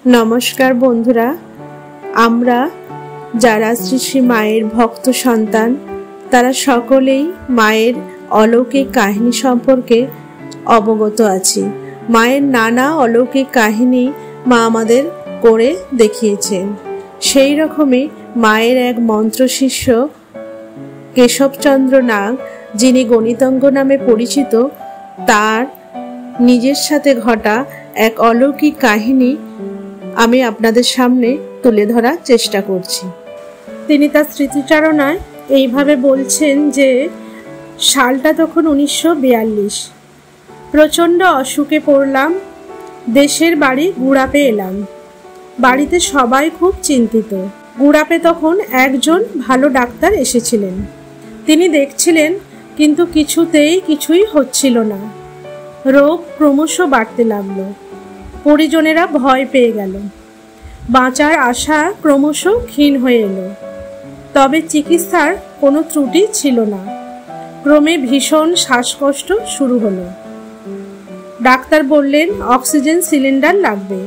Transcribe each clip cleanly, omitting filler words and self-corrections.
नमस्कार बंधुरा, आमरा जारा श्री श्री मायेर भक्त सन्तान तारा सकलेई मायेर अलौकिक काहिनी सम्पर्के अवगत आछि। मायेर नाना अलौकिक काहिनी मा आमादेर करे देखिয়েছেন। সেই রকমই মায়ের এক মন্ত্র শিষ্য কেশবচন্দ্র নাগ, যিনি গণিতজ্ঞ নামে পরিচিত, তার নিজের সাথে ঘটা এক অলৌকিক কাহিনী আমি আপনাদের সামনে তুলে ধরার চেষ্টা করছি। তিনি তার স্মৃতিচারণায় এইভাবে বলছেন যে সালটা তখন 1942। প্রচণ্ড অসুখে পড়লাম, দেশের বাড়ি গুড়াপে এলাম। বাড়িতে সবাই খুব চিন্তিত। গুড়াপে তখন একজন ভালো ডাক্তার এসেছিলেন। তিনি দেখছিলেন, কিন্তু কিছুই হচ্ছিল না। রোগ ক্রমশ বাড়তে লাগলো। পরিজনেরা ভয় পেয়ে গেল। বাঁচার আশা ক্রমশ ক্ষীণ হয়ে এলো। তবে চিকিৎসার কোনো ত্রুটি ছিল না। ক্রমে ভীষণ শ্বাসকষ্ট শুরু হলো। ডাক্তার বললেন অক্সিজেন সিলিন্ডার লাগবে।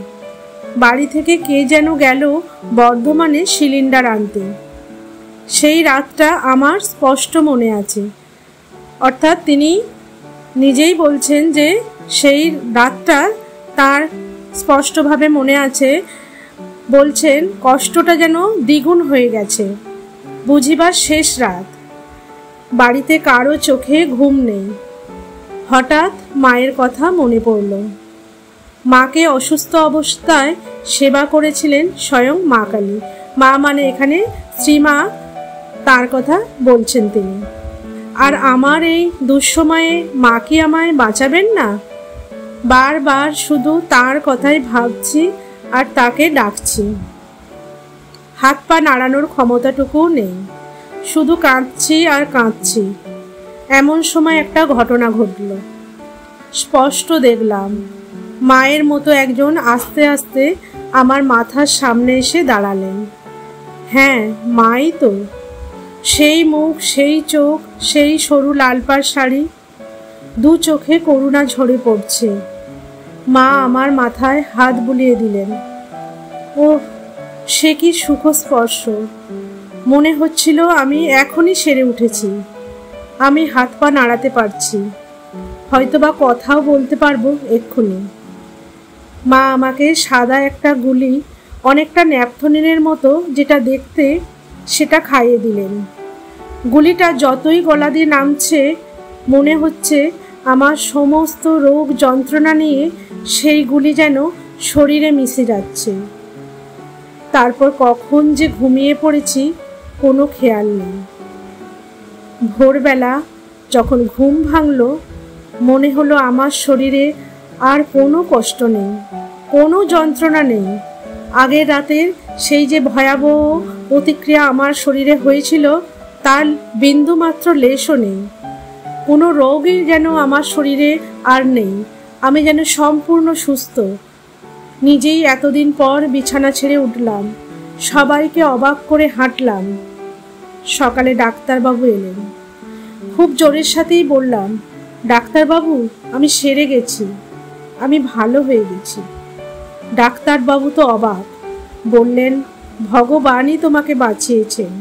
বাড়ি থেকে কে যেন গেল বর্ধমানে সিলিন্ডার আনতে। সেই রাতটা আমার স্পষ্ট মনে আছে। অর্থাৎ তিনি নিজেই বলছেন যে সেই রাতটা তার স্পষ্টভাবে মনে আছে। বলছেন কষ্টটা যেন দ্বিগুণ হয়ে গেছে। বুঝিবার শেষ রাত। বাড়িতে কারো চোখে ঘুম নেই। হঠাৎ মায়ের কথা মনে পড়ল। মাকে অসুস্থ অবস্থায় সেবা করেছিলেন স্বয়ং মা কালী। মা মানে এখানে শ্রীমা, তার কথা বলছেন তিনি। আর আমার এই দুঃসময়ে মা কি আমায় বাঁচাবেন না? বারবার শুধু তার কথাই ভাবছি আর তাকে ডাকছি। হাত পা নাড়ানোর ক্ষমতাটুকুও নেই। শুধু কাঁদছি আর কাঁদছি। এমন সময় একটা ঘটনা ঘটল। স্পষ্ট দেখলাম মায়ের মতো একজন আস্তে আস্তে আমার মাথার সামনে এসে দাঁড়ালেন। হ্যাঁ, মাই তো। সেই মুখ, সেই চোখ, সেই সরু লালপাড় শাড়ি। দু চোখে করুণা ঝরে পড়ছে। মা আমার মাথায় হাত বুলিয়ে দিলেন। ওহ, সে কি সুখস্পর্শ! মনে হচ্ছিল আমি এখনই সেরে উঠেছি। আমি হাত পা নাড়াতে পারছি, হয়তোবা কথাও বলতে পারবো এক্ষুনি। মা আমাকে সাদা একটা গুলি, অনেকটা ন্যাপথলিনের মতো যেটা দেখতে, সেটা খাইয়ে দিলেন। গুলিটা যতই গলা দিয়ে নামছে, মনে হচ্ছে আমার সমস্ত রোগ যন্ত্রণা নিয়ে সেই গুলি যেন শরীরে মিশে যাচ্ছে। তারপর কখন যে ঘুমিয়ে পড়েছি কোনো খেয়াল নেই। ভোরবেলা যখন ঘুম ভাঙল, মনে হলো আমার শরীরে আর কোনো কষ্ট নেই, কোনো যন্ত্রণা নেই। আগের রাতের সেই যে ভয়াবহ প্রতিক্রিয়া আমার শরীরে হয়েছিল, তার বিন্দুমাত্র লেশও নেই। কোনো রোগই যেন আমার শরীরে আর নেই। আমি যেন সম্পূর্ণ সুস্থ। নিজেই এতদিন পর বিছানা ছেড়ে উঠলাম। সবাইকে অবাক করে হাঁটলাম। সকালে ডাক্তারবাবু এলেন। খুব জোরের সাথেই বললাম, ডাক্তারবাবু, আমি সেরে গেছি, আমি ভালো হয়ে গেছি। ডাক্তারবাবু তো অবাক। বললেন, ভগবানই তোমাকে বাঁচিয়েছেন।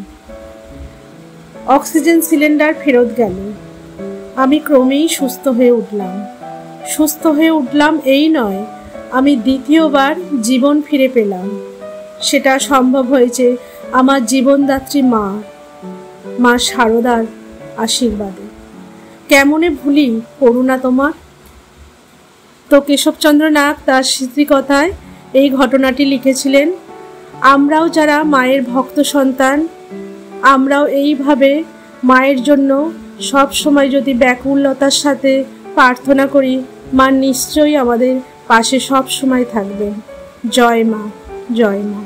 অক্সিজেন সিলিন্ডার ফেরত গেল। আমি ক্রমেই সুস্থ হয়ে উঠলাম। সুস্থ হয়ে উঠলাম এই নয়, আমি দ্বিতীয়বার জীবন ফিরে পেলাম। সেটা সম্ভব হয়েছে আমার জীবনদাত্রী মা শারদার আশীর্বাদে। কেমনে ভুলি করুণা তোমার। তো কেশবচন্দ্র নাগ তার স্মৃতিকথায় এই ঘটনাটি লিখেছিলেন। আমরাও যারা মায়ের ভক্ত সন্তান, আমরাও এইভাবে মায়ের জন্য সব সময় যদি ব্যাকুলতার সাথে প্রার্থনা করি, মা নিশ্চয়ই আমাদের পাশে সব সময় থাকবেন। জয় মা, জয় মা।